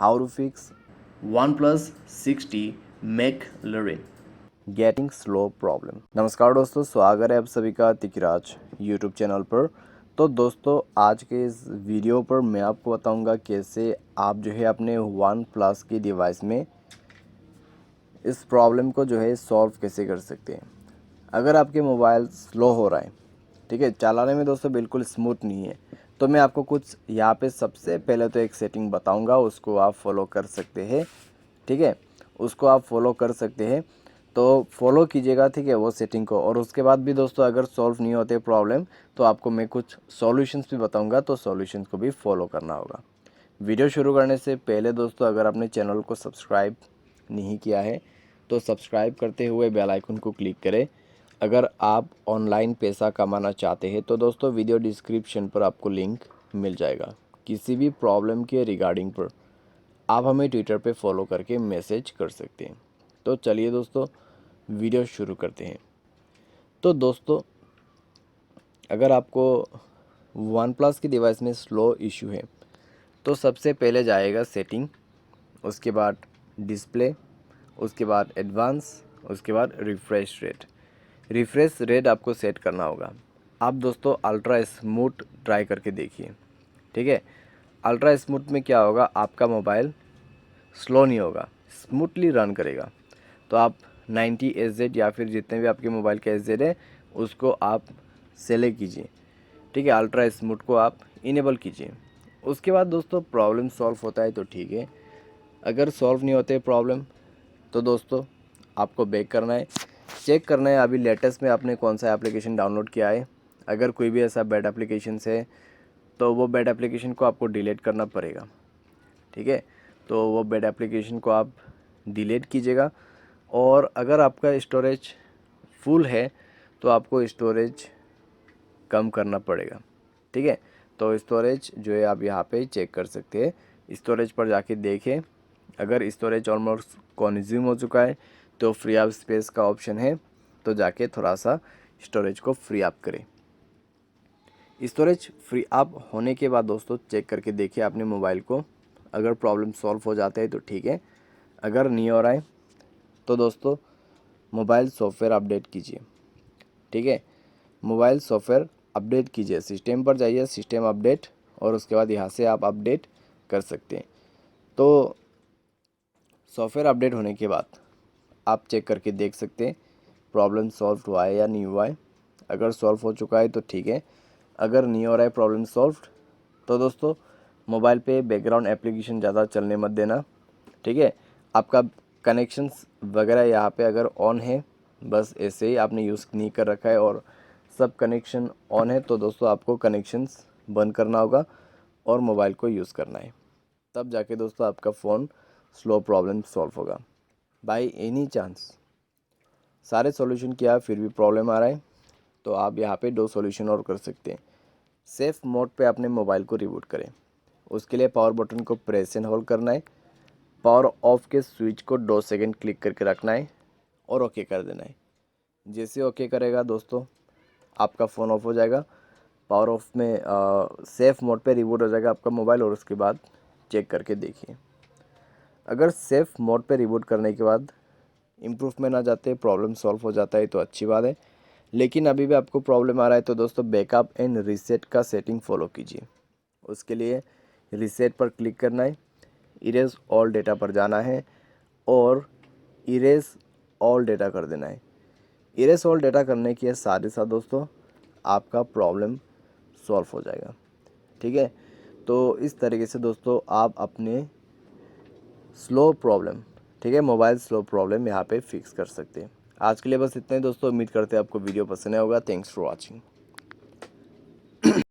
how to fix OnePlus 60 McLaren getting slow problem. नमस्कार दोस्तों, स्वागत है आप सभी का तिकराज यूट्यूब चैनल पर। तो दोस्तों, आज के इस वीडियो पर मैं आपको बताऊंगा कैसे आप जो है अपने वन प्लस की डिवाइस में इस प्रॉब्लम को जो है सॉल्व कैसे कर सकते हैं। अगर आपके मोबाइल स्लो हो रहा है, ठीक है, चलाने में दोस्तों बिल्कुल स्मूथ नहीं है, तो मैं आपको कुछ यहाँ पे सबसे पहले तो एक सेटिंग बताऊंगा, उसको आप फॉलो कर सकते हैं। ठीक है, उसको आप फॉलो कर सकते हैं, तो फॉलो कीजिएगा, ठीक है, वो सेटिंग को। और उसके बाद भी दोस्तों अगर सॉल्व नहीं होते प्रॉब्लम, तो आपको मैं कुछ सॉल्यूशंस भी बताऊंगा, तो सॉल्यूशंस को भी फॉलो करना होगा। वीडियो शुरू करने से पहले दोस्तों, अगर आपने चैनल को सब्सक्राइब नहीं किया है तो सब्सक्राइब करते हुए बेल आइकन को क्लिक करें। अगर आप ऑनलाइन पैसा कमाना चाहते हैं तो दोस्तों वीडियो डिस्क्रिप्शन पर आपको लिंक मिल जाएगा। किसी भी प्रॉब्लम के रिगार्डिंग पर आप हमें ट्विटर पे फॉलो करके मैसेज कर सकते हैं। तो चलिए दोस्तों, वीडियो शुरू करते हैं। तो दोस्तों, अगर आपको वन प्लस की डिवाइस में स्लो इशू है तो सबसे पहले जाएगा सेटिंग, उसके बाद डिस्प्ले, उसके बाद एडवांस, उसके बाद रिफ्रेश रेट आपको सेट करना होगा। आप दोस्तों अल्ट्रा स्मूथ ट्राई करके देखिए। ठीक है, अल्ट्रा स्मूथ में क्या होगा, आपका मोबाइल स्लो नहीं होगा, स्मूथली रन करेगा। तो आप 90 एच या फिर जितने भी आपके मोबाइल के एच है उसको आप सेलेक्ट कीजिए। ठीक है, अल्ट्रा स्मूथ को आप इनेबल कीजिए। उसके बाद दोस्तों प्रॉब्लम सॉल्व होता है तो ठीक है, अगर सॉल्व नहीं होते प्रॉब्लम तो दोस्तों आपको बैक करना है, चेक करना है अभी लेटेस्ट में आपने कौन सा एप्लीकेशन डाउनलोड किया है। अगर कोई भी ऐसा बैड एप्लीकेशन है तो वो बैड एप्लीकेशन को आपको डिलीट करना पड़ेगा। ठीक है, तो वो बैड एप्लीकेशन को आप डिलीट कीजिएगा। और अगर आपका स्टोरेज फुल है तो आपको स्टोरेज कम करना पड़ेगा। ठीक है, तो स्टोरेज जो है आप यहाँ पे चेक कर सकते हैं। स्टोरेज पर जाके देखें, अगर स्टोरेज ऑलमोस्ट कंज्यूम हो चुका है तो फ्री अप स्पेस का ऑप्शन है, तो जाके थोड़ा सा स्टोरेज को फ्री अप करें। स्टोरेज फ्री अप होने के बाद दोस्तों चेक करके देखिए अपने मोबाइल को, अगर प्रॉब्लम सॉल्व हो जाता है तो ठीक है, अगर नहीं हो रहा है तो दोस्तों मोबाइल सॉफ्टवेयर अपडेट कीजिए। ठीक है, मोबाइल सॉफ्टवेयर अपडेट कीजिए, सिस्टम पर जाइए, सिस्टम अपडेट, और उसके बाद यहाँ से आप अपडेट कर सकते हैं। तो सॉफ्टवेयर अपडेट होने के बाद आप चेक करके देख सकते हैं प्रॉब्लम सॉल्व हुआ है या नहीं हुआ है। अगर सॉल्व हो चुका है तो ठीक है, अगर नहीं हो रहा है प्रॉब्लम सॉल्व, तो दोस्तों मोबाइल पे बैकग्राउंड एप्लीकेशन ज़्यादा चलने मत देना। ठीक है, आपका कनेक्शंस वगैरह यहाँ पे अगर ऑन है, बस ऐसे ही आपने यूज़ नहीं कर रखा है और सब कनेक्शन ऑन है, तो दोस्तों आपको कनेक्शंस बंद करना होगा और मोबाइल को यूज़ करना है, तब जाके दोस्तों आपका फ़ोन स्लो प्रॉब्लम सॉल्व होगा। बाय एनी चांस सारे सॉल्यूशन किया फिर भी प्रॉब्लम आ रहा है, तो आप यहाँ पे दो सॉल्यूशन और कर सकते हैं। सेफ मोड पे अपने मोबाइल को रिबूट करें। उसके लिए पावर बटन को प्रेस एंड होल्ड करना है, पावर ऑफ के स्विच को 2 सेकंड क्लिक करके रखना है और ओके कर देना है। जैसे ओके करेगा दोस्तों आपका फ़ोन ऑफ हो जाएगा, पावर ऑफ में सेफ़ मोड पे रिबूट हो जाएगा आपका मोबाइल। और उसके बाद चेक करके देखिए, अगर सेफ़ मोड पे रिबूट करने के बाद इम्प्रूवमेंट आ जाते हैं, प्रॉब्लम सॉल्व हो जाता है तो अच्छी बात है। लेकिन अभी भी आपको प्रॉब्लम आ रहा है तो दोस्तों बैकअप एंड रीसेट का सेटिंग फॉलो कीजिए। उसके लिए रीसेट पर क्लिक करना है, इरेज ऑल डेटा पर जाना है और इरेज ऑल डेटा कर देना है। इरेज ऑल डेटा करने के साथ ही साथ दोस्तों आपका प्रॉब्लम सॉल्व हो जाएगा। ठीक है, तो इस तरीके से दोस्तों आप अपने स्लो प्रॉब्लम, ठीक है, मोबाइल स्लो प्रॉब्लम यहाँ पे फिक्स कर सकते हैं। आज के लिए बस इतना ही दोस्तों, उम्मीद करते हैं आपको वीडियो पसंद आया होगा। Thanks for watching.